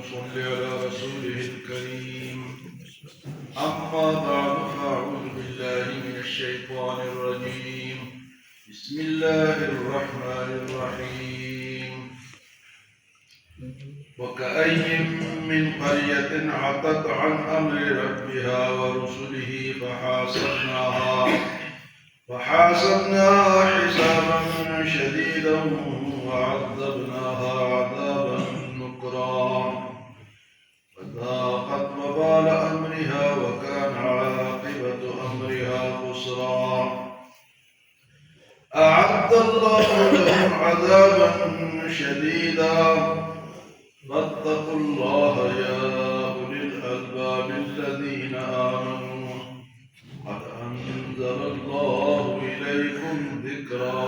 صل على رسوله الكريم. أما بعد فأعوذ بالله من الشيطان الرجيم. بسم الله الرحمن الرحيم. وكأي من قرية عتت عن أمر ربها ورسله فحاسبناها حسابا شديدا وعذبناها عذابا نكرا فذاقت وبال أمرها وكان عاقبة أمرها خسرا. أعد الله لهم عذابا شديدا فاتقوا الله يا أولي الألباب الذين آمنوا قد أنزل الله إليكم ذكرا.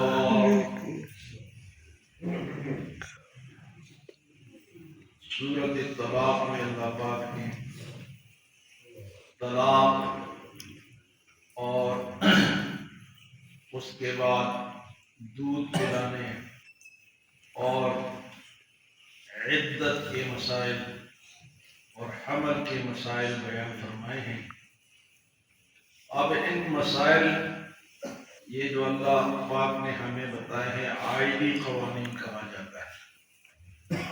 سورۃ الطلاق میں اللہ پاک نے طلاق اور اس کے بعد دودھ پلانے اور عدت کے مسائل اور حمل کے مسائل بیان فرمائے ہیں. اب ان مسائل یہ جو اللہ پاک نے ہمیں بتائے ہیں آئلی قوانین کہا جاتا ہے.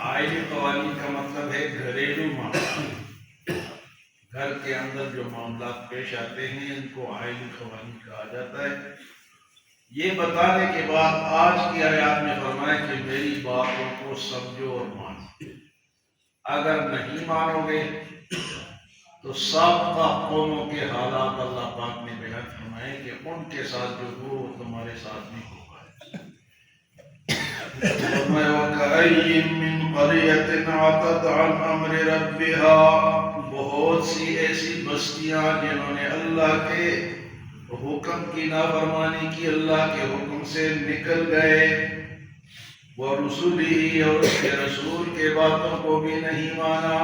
آئلی قوانین کا مطلب ہے گھریلو معاملات. گھر کے اندر جو معاملات پیش آتے ہیں ان کو آئلی قوانین کہا جاتا ہے. یہ بتانے کے بعد آج کی آیات میں فرمائے کہ میری باتوں کو سمجھو اور مانو. اگر نہیں مانو گے تو سابقہ قوموں کے حالات اللہ پاک نے بیان فرمائے کہ ان کے ساتھ جو ہو وہ تمہارے ساتھ نہیں ہوگا. وَكَأَيٍّ مِّن قَرْيَةٍ عَتَتْ عَنْ أَمْرِ رَبِّهَا. بہت سی ایسی بستیاں جنہوں نے اللہ کے حکم کی نافرمانی کی، اللہ کے حکم سے نکل گئے، وَرُسُلِهِ اور اس کے رسول کے باتوں کو بھی نہیں مانا.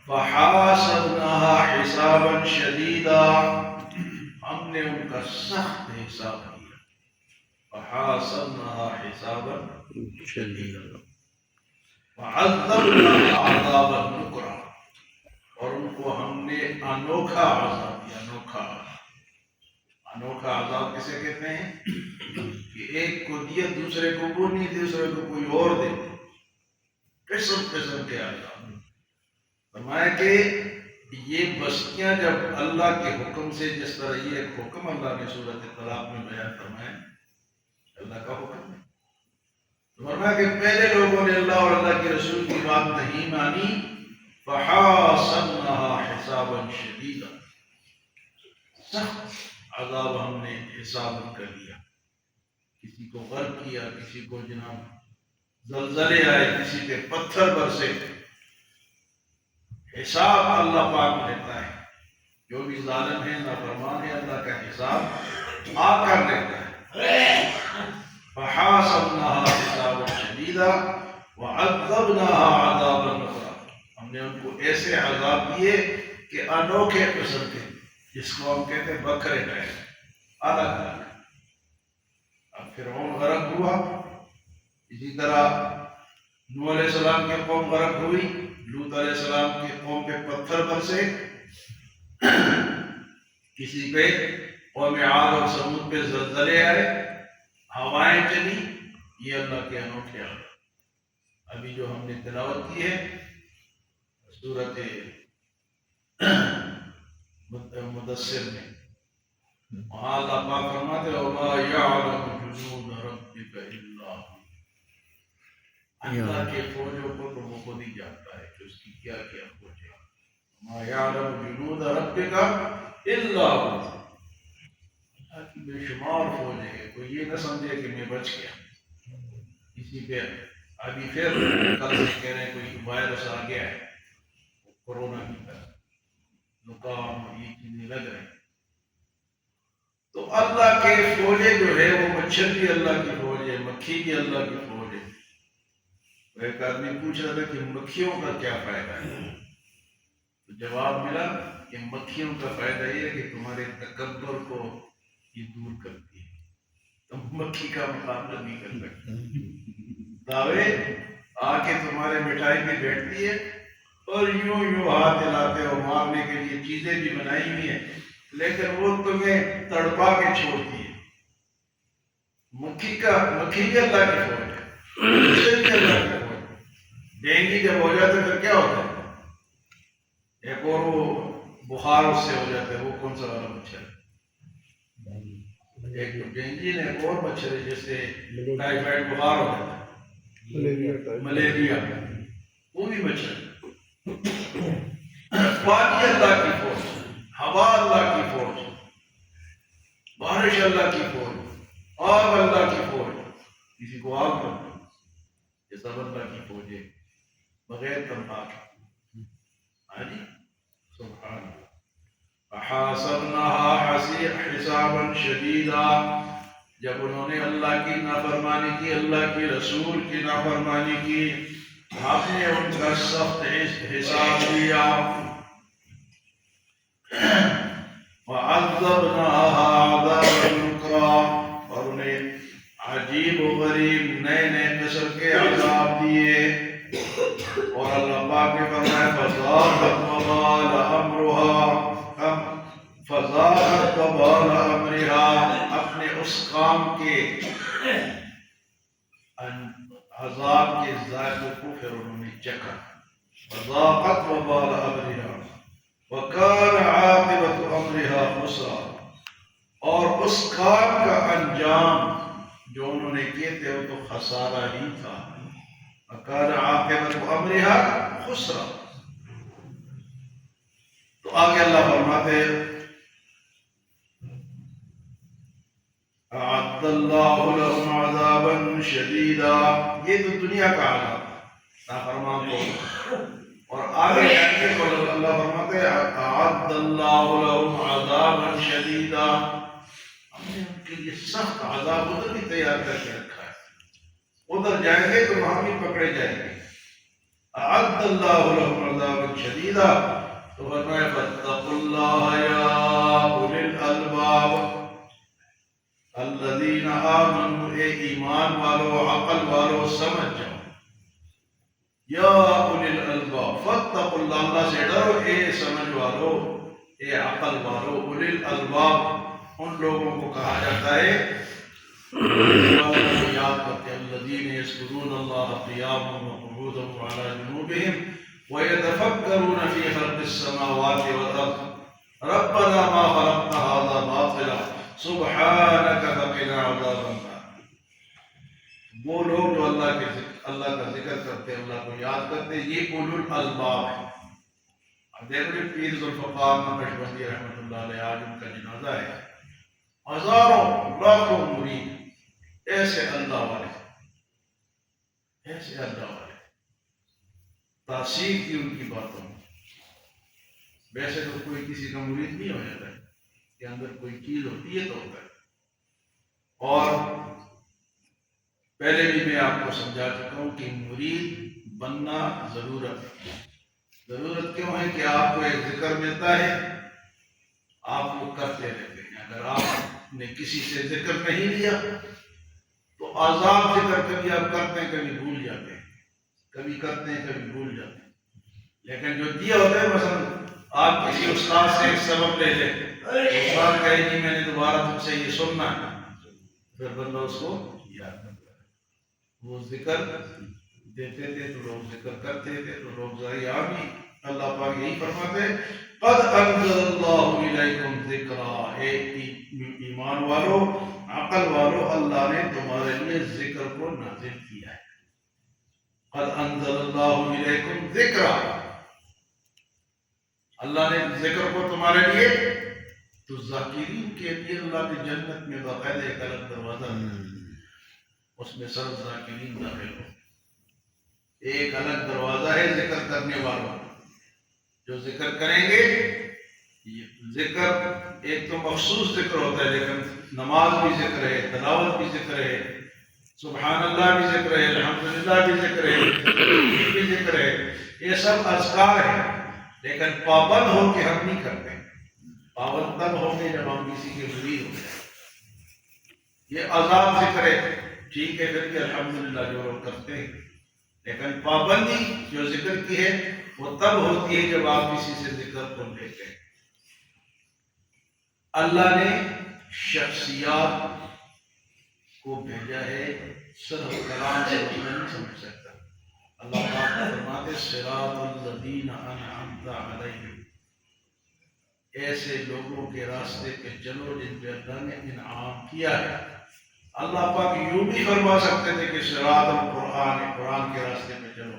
فَحَاسَبْنَاهَا حِسَابًا شَدِيدًا. ہم نے ان کا سخت حساب لیا. فَحَاسَبْنَاهَا حِسَابًا شَدِيدًا وَعَذَّبْنَاهَا عَذَابًا نُكْرًا. اور ان کو ہم نے انوکھا عذاب دیا. انوکھا عذاب کسے کہتے ہیں کہ ایک کو دیا دوسرے کو وہ نہیں، دوسرے کو کوئی اور دے. قسم قسم کے عذاب. فرمایا کہ یہ بستیاں جب اللہ کے حکم سے، جس طرح یہ ایک حکم اللہ نے سورۃ طلاق میں بیان فرمایا، اللہ کا حکم ہے. فرمایا کہ پہلے لوگوں نے اللہ اور اللہ کے رسول کی بات نہیں مانی. فحاسبناها حسابا شدیدا. سخت عذاب ہم نے حساب کر لیا. کسی کو غرق کیا، کسی کو جناب زلزلے آئے، کسی پہ پتھر برسے. حساب اللہ پاک لیتا ہے. جو بھی ظالم ہے، نافرمان ہے، اللہ کا حساب آ کر لیتا ہے. فحاسبناها حسابا شدیدا وعذبناها عذابا نكرا. ہم نے ان کو ایسے عذاب دیے کہ انوکھے قسم کے، جس کو ہم کہتے ہیں بکرے گئے، الگ الگ. اب فرعون غرق ہوا، اسی طرح نوح علیہ السلام کی قوم غرق ہوئی، لوط علیہ السلام کی قوم پہ پتھر برسے، کسی پہ قوم عاد اور ثمود پہ زلزلے آئے، ہوائیں چلی. یہ اللہ کے انوکھے عذاب. ابھی جو ہم نے تلاوت کی ہے سورۃ مدثر میں، وہاں اللہ پاک فرماتے ہیں وَمَا يَعْلَمُ جُنُودَ رَبِّكَ إِلَّا هُوَ. اللہ کے فوجوں کو تو وہ خود ہی جانتا ہے کہ اس کی کیا کیا فوج ہے. وَمَا يَعْلَمُ جُنُودَ رَبِّكَ إِلَّا هُوَ. اللہ کی بے شمار فوج ہے. کوئی یہ نہ سمجھے کہ میں بچ گیا. کسی پہ ابھی پھر کل سے کہہ رہے ہیں کوئی وائرس آ گیا ہے، کورونا کی طرح زکام اور یہ چیزیں لگ رہے ہیں. تو اللہ کے فوجیں جو ہے وہ مچھر بھی اللہ کی فوج ہے، مکھی بھی اللہ کی فوج ہے. ایک آدمی پوچھ رہا تھا کہ مکھیوں کا کیا فائدہ ہے؟ تو جواب ملا کہ مکھیوں کا فائدہ یہ ہے کہ تمہارے تکبر کو یہ دور کرتی ہے. تم مکھی کا مقابلہ نہیں کر سکتے. دعوے آ کے تمہارے مٹھائی پہ بیٹھتی ہے اور یوں یوں ہاتھ ہلاتے ہو، مارنے کے لیے چیزیں بھی بنائی ہوئی ہیں، لیکن وہ تمہیں تڑپا کے چھوڑتی ہے۔ مکھی اللہ کی فوج ہے، مچھر بھی اللہ کی فوج ہے۔ ڈینگی جب ہو جاتا ہے پھر کیا ہوتا ہے؟ ایک اور وہ بخار اس سے ہو جاتا ہے، وہ کون سا والا مچھر ہے؟ ایک ڈینگی نے ایک اور مچھر ہے جیسے ٹائیفائڈ بخار ہو جاتا ہے، ملیریا، وہ بھی مچھر ہے۔ پانی اللہ کی فوج، ہوا اللہ کی فوج، بارش اللہ کی فوج، آگ اللہ کی فوج، کسی کو آگ بنتی یہ سب اللہ کی فوج ہے بغیر تنخواہ کے۔ ہاں جی، سبحان اللہ۔ فحاسبناها حسابا شدیدا، جب انہوں نے اللہ کی نافرمانی کی، اللہ کی رسول کی نافرمانی کی، ہم نے ان کا سخت حساب لیا۔ وعذبناها عذابا نکرا، اور انہیں عجیب و غریب نئے نئے قسم کے عذاب دیے۔ اور اللہ پاک نے فرمایا فذاقت وبال امرها، فذاقت وبال امرها، اپنے اس کام کے عذاب کے ذائقے کو پھر انہوں نے چکھا۔ فذاقت وبال امرها وکان عاقبۃ امرها خسرا، اور اس کام کا انجام جو انہوں نے کیے تھے وہ تو خسارہ ہی تھا۔ وکان عاقبۃ امرها خسرا۔ تو آگے اللہ فرماتے اعد اللہ لهم عذابا شدیدا، یہ تو دنیا کا عذاب نافرمان کو، اور آگے جا کے اللہ فرماتے ہیں اعد اللہ لهم عذابا شدیدا، ہم نے ان کے لیے سخت عذاب ادھر بھی تیار کر کے رکھا ہے، ادھر جائیں گے تو وہاں بھی پکڑے جائیں گے۔ اعد اللہ لهم عذابا شدیدا، تو فرمایا فاتقوا اللہ یا اولی الالباب، الذین آمنوا، اے ایمان والو، عقل والو، سمجھ جاؤ، یا اولی الالباب، فاتقوا اللہ، اللہ سے ڈرو اے سمجھ والو، اے عقل والو۔ اولی الالباب ان لوگوں کو کہا جاتا ہے جو یاد کرتے ہیں، الذین یذکرون اللہ قیاما وقعودا وعلی جنوبہم ویتفکرون فی خلق السماوات والارض ربنا ما خلقت هذا باطلا سبحانک فقنا عذاب النار۔ وہ لوگ جو اللہ کا ذکر کرتے ہیں، اللہ کو یاد کرتے ہیں، یہ اولو الالباب ہے۔ اب دیکھیں پیر ذوالفقار نقشبندی رحمۃ اللہ علیہ، آج ان کا جنازہ ہے، ہزاروں لاکھوں مرید ایسے اللہ والے، ایسے اللہ والے، تاثیر کی ان کی باتوں میں۔ ویسے تو کوئی کسی کا مرید نہیں ہو جاتا ہے، کہ اندر کوئی چیز ہوتی ہے تو ہوتا ہے۔ اور پہلے بھی میں آپ کو سمجھا چکا ہوں کہ مرید بننا ضرورت ہے۔ ضرورت کیوں ہے؟ کہ آپ کو ایک ذکر ملتا ہے، آپ وہ کرتے رہتے ہیں۔ اگر آپ نے کسی سے ذکر نہیں لیا تو آزاد ذکر کبھی آپ کرتے ہیں، کبھی بھول جاتے ہیں، کبھی کرتے ہیں، کبھی بھول جاتے ہیں۔ لیکن جو دیا ہوتا ہے، مثلا آپ کسی استاد سے ایک سبق لے لیں، استاد کہے جی میں نے دوبارہ تم سے یہ سننا ہے، پھر بندہ اس کو یاد کرتا ہے۔ وہ ذکر دیتے تھے تو لوگ ذکر کرتے تھے تو لوگ ذریعہ بھی۔ اللہ پاک یہی فرماتے ہیں قد انزل اللہ الیکم ذکرا، اے ایمان والو، عقل والو، اللہ نے تمہارے لیے ذکر کو نازل کیا ہے۔ قد انزل اللہ الیکم ذکرا، اللہ نے ذکر کو تمہارے لیے، تو ذاکرین کے لیے اللہ کی جنت میں باقاعدہ ایک الگ دروازہ ہے، اس میں سب ذاکرین داخل ہو۔ ایک الگ دروازہ ہے ذکر کرنے والوں، جو ذکر کریں گے۔ یہ ذکر ایک تو مخصوص ذکر ہوتا ہے، لیکن نماز بھی ذکر ہے، تلاوت بھی ذکر ہے، سبحان اللہ بھی ذکر ہے، الحمدللہ بھی ذکر ہے، تسبیح بھی ذکر ہے، یہ سب اذکار ہیں۔ لیکن پابند ہو کے ہم نہیں کرتے، پابند تب ہوں گے جب ہم کسی کے مرید ہو جائیں۔ یہ آزاد ذکر ہے، ٹھیک ہے، پھر کہ الحمدللہ جو لوگ کرتے ہیں، لیکن پابندی جو ذکر کی ہے وہ تب ہوتی ہے جب آپ کسی سے ذکر کو لیتے ہیں۔ اللہ نے شخصیات کو بھیجا ہے، صرف کلام سے نہیں سمجھ سکتا۔ اللہ پاک فرماتے صراط الذین انعمت علیہم، ایسے لوگوں کے راستے پہ چلو جن پہ اللہ نے انعام کیا ہے۔ اللہ پاک یوں بھی فرما سکتے تھے کہ صراط القرآن، قرآن کے راستے پہ چلو،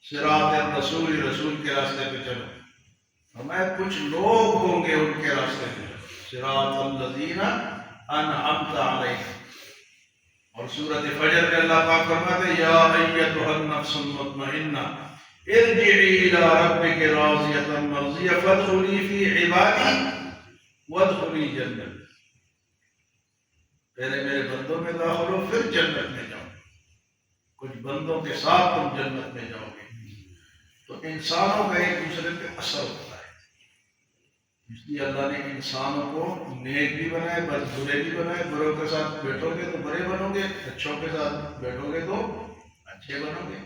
صراط الرسول، رسول کے راستے پہ چلو۔ فرمایا کچھ لوگ ہوں گے ان کے راستے پہ چلو، صراط الذین انعمت علیہم۔ اور سورۃ فجر میں اللہ پاک فرماتے یا ایتھا النفس المطمئنہ ارجعی الی ربک راضیۃ مرضیہ فادخلی فی عبادی وادخلی جنتی، پہلے میرے بندوں میں داخل ہو پھر جنت میں جاؤ، کچھ بندوں کے ساتھ تم جنت میں جاؤ گے۔ تو انسانوں کا ایک دوسرے پہ اثر ہوتا ہے، اس لیے اللہ نے انسانوں کو نیک بھی بنائے، برے بھی بنائے۔ بروں کے ساتھ بیٹھو گے تو برے بنو گے، اچھوں کے ساتھ بیٹھو گے تو اچھے بنو گے۔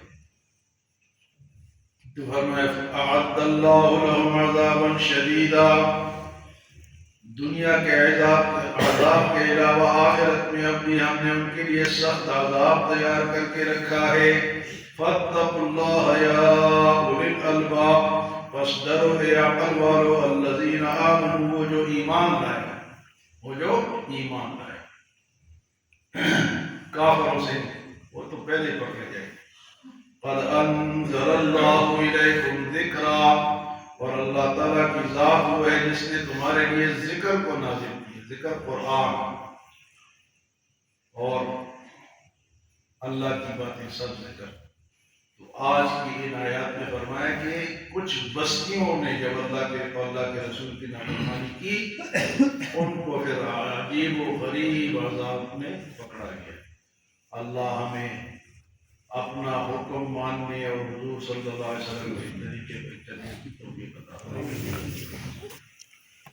تو فرمایا اعد اللہ لهم عذابا شدیدا، دنیا کے عذاب کے علاوہ آخرت میں اب بھی ہم نے ان کے لیے سخت عذاب تیار کر کے رکھا ہے۔ فاتقوا اللہ یا اولی الالباب، پس ڈرو اے عقل والو، الذین آمنوا، وہ جو ایمان لائے، وہ جو ایمان لائے۔ کافروں سے وہ تو پہلے پکڑے جائے۔ قد انزل اللہ الیکم ذکرا، اور اللہ تعالیٰ کی ذات وہ ہے جس نے تمہارے لیے ذکر کو نازل کیا، ذکر قرآن، اور اللہ کی باتیں سب ذکر۔ تو آج کی ان آیات میں فرمایا کہ کچھ بستیوں نے جب اللہ کے رسول کی نافرمانی کی، ان کو پھر عجیب و غریب عذاب میں پکڑا گیا۔ اللہ ہمیں اپنا حکم ماننے اور حضور صلی اللہ علیہ وسلم کے طریقے پہ چلنے کی توفیق عطا فرمائے۔